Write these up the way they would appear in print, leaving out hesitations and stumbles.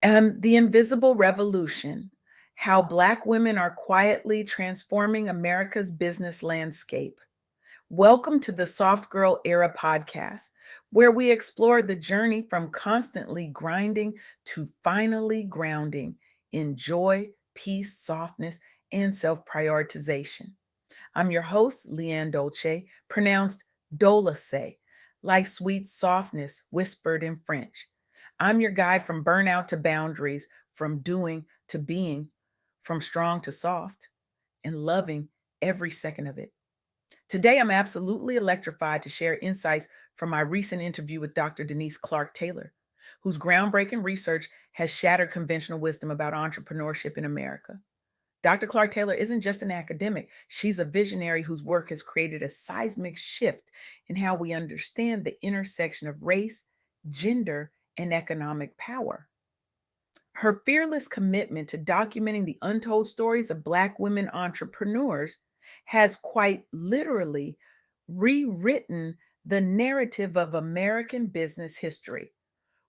The Invisible Revolution: How Black Women Are Quietly Transforming America's Business Landscape. Welcome to the Soft Girl Era podcast, where we explore the journey from constantly grinding to finally grounding in joy, peace, softness, and self prioritization. I'm your host, LeAnne Dolce, pronounced Dolace, like sweet softness whispered in French. I'm your guide from burnout to boundaries, from doing to being, from strong to soft, and loving every second of it. Today, I'm absolutely electrified to share insights from my recent interview with Dr. Denise Clark Taylor, whose groundbreaking research has shattered conventional wisdom about entrepreneurship in America. Dr. Clark Taylor isn't just an academic, she's a visionary whose work has created a seismic shift in how we understand the intersection of race, gender, and economic power. Her fearless commitment to documenting the untold stories of Black women entrepreneurs has quite literally rewritten the narrative of American business history.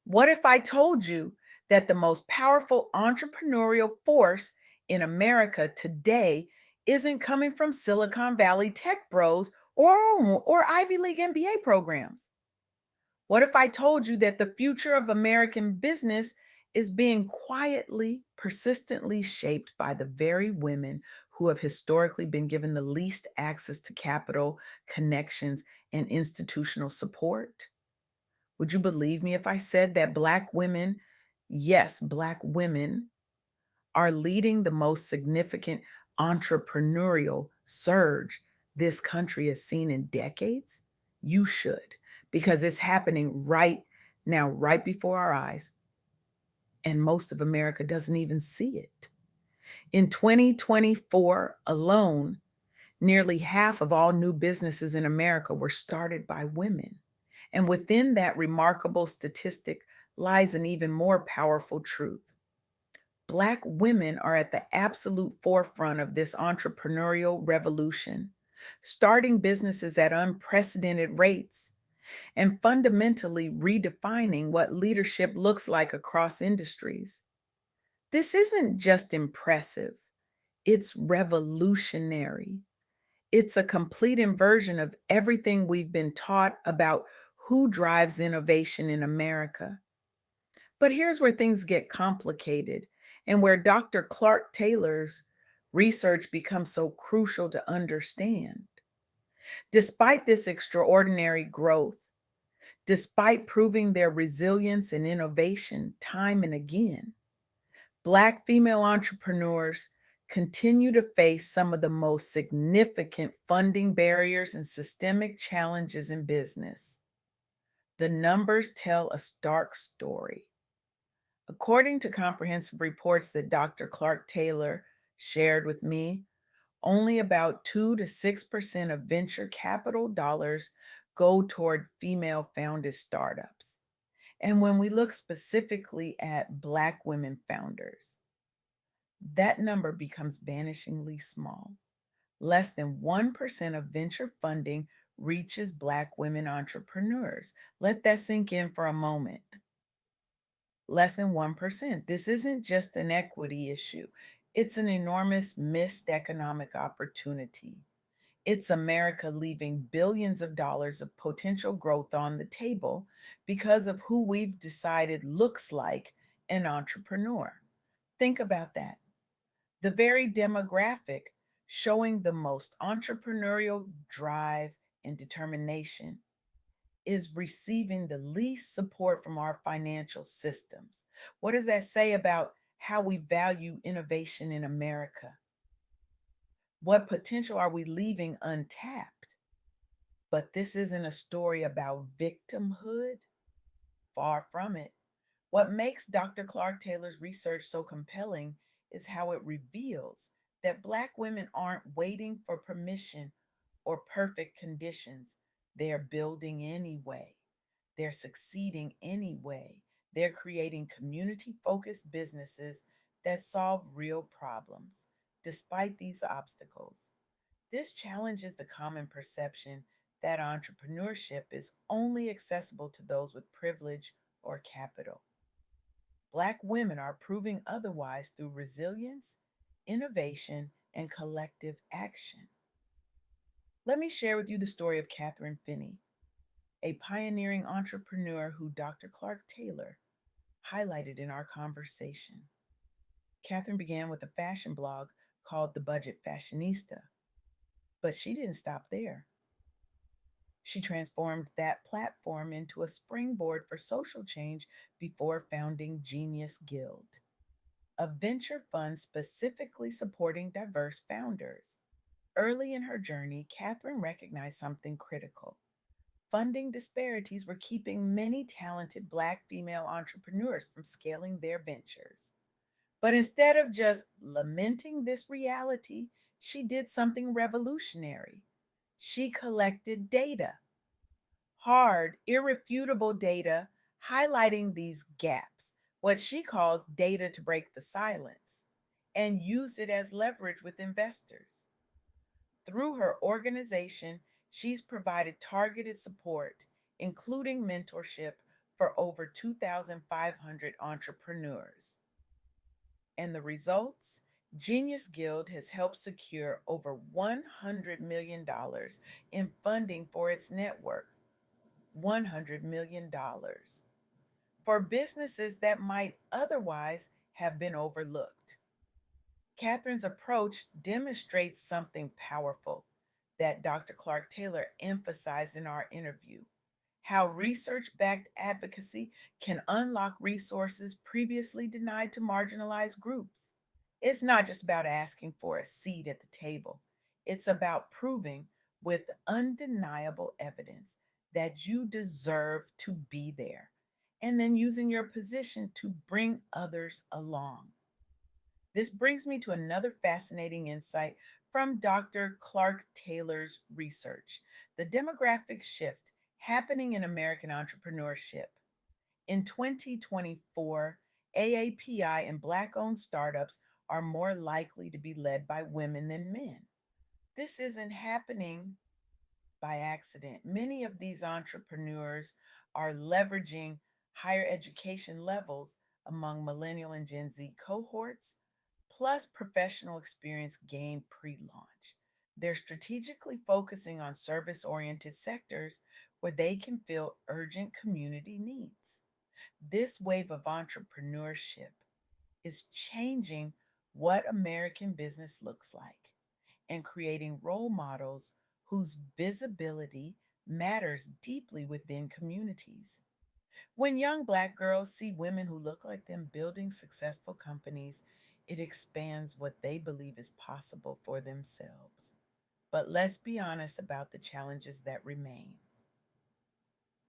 What if I told you that the most powerful entrepreneurial force in America today isn't coming from Silicon Valley tech bros or Ivy League MBA programs? What if I told you that the future of American business is being quietly, persistently shaped by the very women who have historically been given the least access to capital, connections, and institutional support? Would you believe me if I said that Black women, yes, Black women, are leading the most significant entrepreneurial surge this country has seen in decades? You should, because it's happening right now, right before our eyes, and most of America doesn't even see it. In 2024 alone, nearly half of all new businesses in America were started by women. And within that remarkable statistic lies an even more powerful truth. Black women are at the absolute forefront of this entrepreneurial revolution, starting businesses at unprecedented rates and fundamentally redefining what leadership looks like across industries. This isn't just impressive, it's revolutionary. It's a complete inversion of everything we've been taught about who drives innovation in America. But here's where things get complicated and where Dr. Clark Taylor's research becomes so crucial to understand. Despite this extraordinary growth, despite proving their resilience and innovation time and again, Black female entrepreneurs continue to face some of the most significant funding barriers and systemic challenges in business. The numbers tell a stark story. According to comprehensive reports that Dr. Clark Taylor shared with me, only about 2 to 6% of venture capital dollars go toward female founded startups. And when we look specifically at Black women founders, that number becomes vanishingly small. Less than 1% of venture funding reaches Black women entrepreneurs. Let that sink in for a moment. Less than 1%. This isn't just an equity issue, it's an enormous missed economic opportunity. It's America leaving billions of dollars of potential growth on the table because of who we've decided looks like an entrepreneur. Think about that. The very demographic showing the most entrepreneurial drive and determination is receiving the least support from our financial systems. What does that say about how we value innovation in America? What potential are we leaving untapped? But this isn't a story about victimhood. Far from it. What makes Dr. Clark Taylor's research so compelling is how it reveals that Black women aren't waiting for permission or perfect conditions. They're building anyway. They're succeeding anyway. They're creating community focused businesses that solve real problems despite these obstacles. This challenges the common perception that entrepreneurship is only accessible to those with privilege or capital. Black women are proving otherwise through resilience, innovation, and collective action. Let me share with you the story of Catherine Finney, a pioneering entrepreneur who Dr. Clark Taylor highlighted in our conversation. Catherine began with a fashion blog called The Budget Fashionista, but she didn't stop there. She transformed that platform into a springboard for social change before founding Genius Guild, a venture fund specifically supporting diverse founders. Early in her journey, Catherine recognized something critical. Funding disparities were keeping many talented Black female entrepreneurs from scaling their ventures. But instead of just lamenting this reality, she did something revolutionary. She collected data, hard, irrefutable data highlighting these gaps, what she calls data to break the silence, and used it as leverage with investors. Through her organization, she's provided targeted support, including mentorship for over 2,500 entrepreneurs. And the results? Genius Guild has helped secure over $100 million in funding for its network. $100 million for businesses that might otherwise have been overlooked. Catherine's approach demonstrates something powerful that Dr. Clark Taylor emphasized in our interview: how research backed advocacy can unlock resources previously denied to marginalized groups. It's not just about asking for a seat at the table, it's about proving with undeniable evidence that you deserve to be there, and then using your position to bring others along. This brings me to another fascinating insight from Dr. Clark Taylor's research: the demographic shift happening in American entrepreneurship. In 2024, AAPI and Black owned startups are more likely to be led by women than men. This isn't happening by accident. Many of these entrepreneurs are leveraging higher education levels among millennial and Gen Z cohorts, plus professional experience gained pre launch. They're strategically focusing on service oriented sectors where they can fill urgent community needs. This wave of entrepreneurship is changing what American business looks like and creating role models whose visibility matters deeply within communities. When young Black girls see women who look like them building successful companies, it expands what they believe is possible for themselves. But let's be honest about the challenges that remain.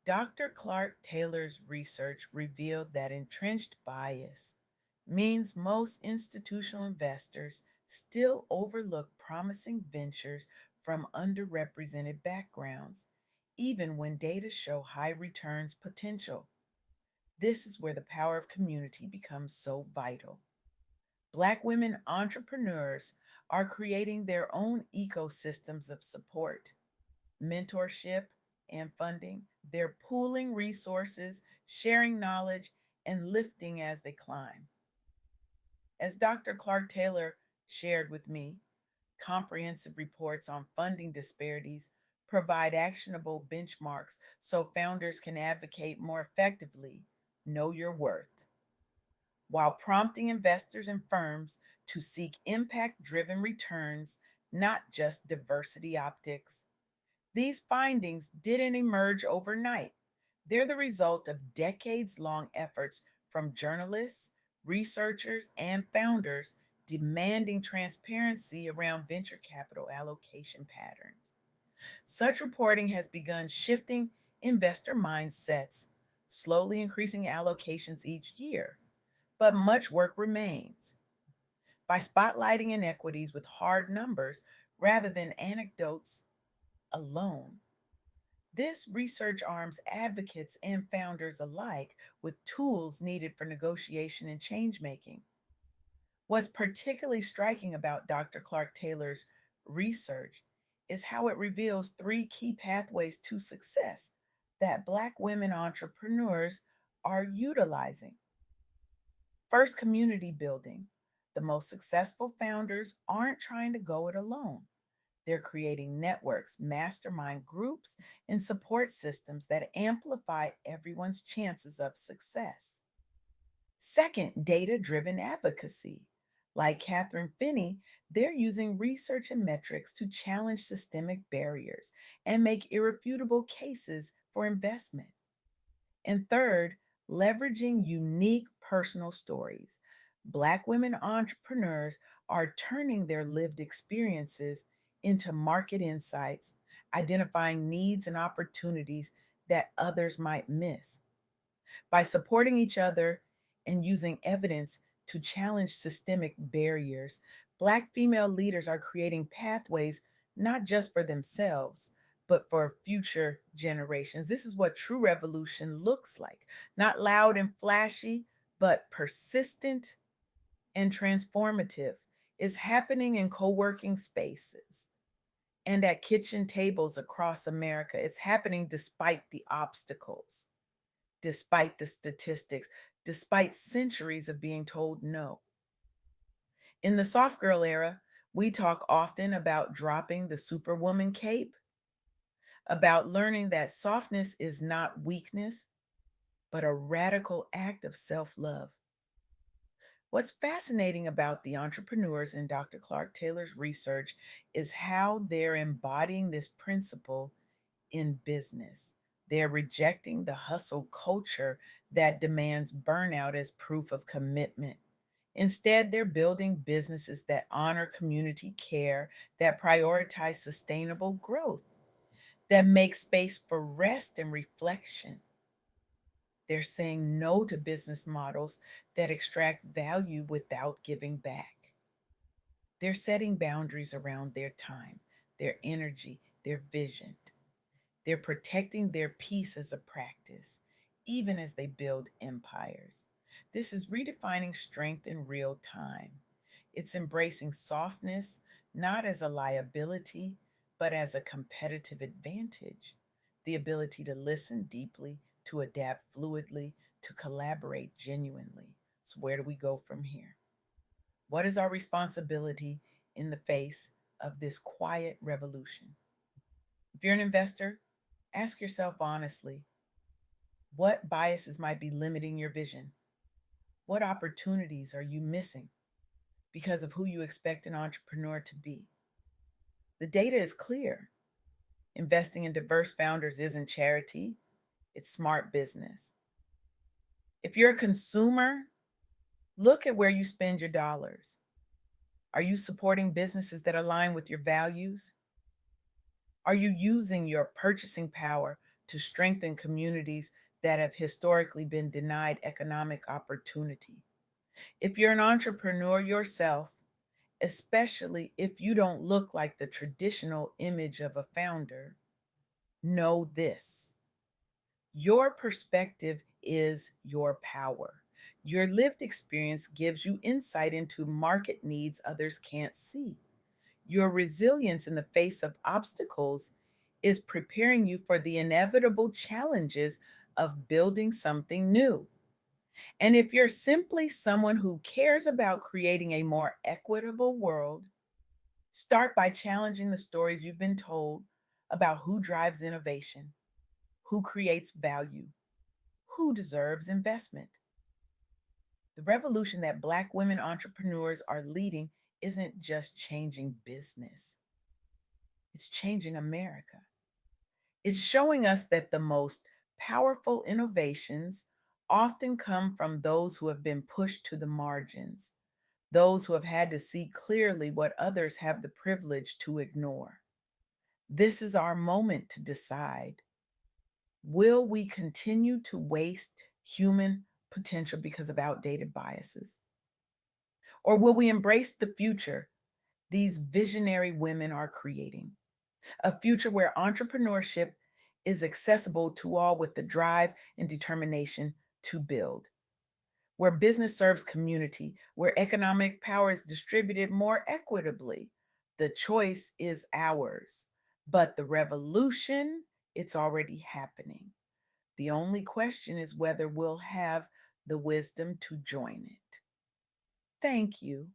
Dr. Clark Taylor's research revealed that entrenched bias means most institutional investors still overlook promising ventures from underrepresented backgrounds, even when data show high returns potential. This is where the power of community becomes so vital. Black women entrepreneurs are creating their own ecosystems of support, mentorship, and funding. They're pooling resources, sharing knowledge, and lifting as they climb. As Dr. Clark Taylor shared with me, comprehensive reports on funding disparities provide actionable benchmarks so founders can advocate more effectively. Know your worth, while prompting investors and firms to seek impact driven returns, not just diversity optics. These findings didn't emerge overnight. They're the result of decades long efforts from journalists, researchers, and founders demanding transparency around venture capital allocation patterns. Such reporting has begun shifting investor mindsets, slowly increasing allocations each year, but much work remains. By spotlighting inequities with hard numbers rather than anecdotes alone, this research arms advocates and founders alike with tools needed for negotiation and change making. What's particularly striking about Dr. Clark Taylor's research is how it reveals three key pathways to success that Black women entrepreneurs are utilizing. First, community building. The most successful founders aren't trying to go it alone. They're creating networks, mastermind groups, and support systems that amplify everyone's chances of success. Second, data driven advocacy. Like Catherine Finney, they're using research and metrics to challenge systemic barriers and make irrefutable cases for investment. And third, leveraging unique personal stories. Black women entrepreneurs are turning their lived experiences into market insights, identifying needs and opportunities that others might miss. By supporting each other and using evidence to challenge systemic barriers, Black female leaders are creating pathways not just for themselves, but for future generations. This is what true revolution looks like, not loud and flashy, but persistent and transformative. Is happening in co working spaces and at kitchen tables across America. It's happening despite the obstacles, despite the statistics, despite centuries of being told no. In the soft girl era, we talk often about dropping the superwoman cape, about learning that softness is not weakness, but a radical act of self love. What's fascinating about the entrepreneurs in Dr. Clark Taylor's research is how they're embodying this principle in business. They're rejecting the hustle culture that demands burnout as proof of commitment. Instead, they're building businesses that honor community care, that prioritize sustainable growth, that make space for rest and reflection. They're saying no to business models that extract value without giving back. They're setting boundaries around their time, their energy, their vision. They're protecting their peace as a practice, even as they build empires. This is redefining strength in real time. It's embracing softness not as a liability, but as a competitive advantage. The ability to listen deeply, to adapt fluidly, to collaborate genuinely. So, where do we go from here? What is our responsibility in the face of this quiet revolution? If you're an investor, ask yourself honestly, what biases might be limiting your vision? What opportunities are you missing because of who you expect an entrepreneur to be? The data is clear. Investing in diverse founders isn't charity, it's smart business. If you're a consumer, look at where you spend your dollars. Are you supporting businesses that align with your values? Are you using your purchasing power to strengthen communities that have historically been denied economic opportunity? If you're an entrepreneur yourself, especially if you don't look like the traditional image of a founder, know this: your perspective is your power. Your lived experience gives you insight into market needs others can't see. Your resilience in the face of obstacles is preparing you for the inevitable challenges of building something new. And if you're simply someone who cares about creating a more equitable world, start by challenging the stories you've been told about who drives innovation, who creates value, who deserves investment. The revolution that Black women entrepreneurs are leading isn't just changing business, it's changing America. It's showing us that the most powerful innovations often come from those who have been pushed to the margins, those who have had to see clearly what others have the privilege to ignore. This is our moment to decide: will we continue to waste human potential because of outdated biases? Or will we embrace the future these visionary women are creating? A future where entrepreneurship is accessible to all with the drive and determination to build, where business serves community, where economic power is distributed more equitably. The choice is ours, but the revolution, it's already happening. The only question is whether we'll have the wisdom to join it. Thank you.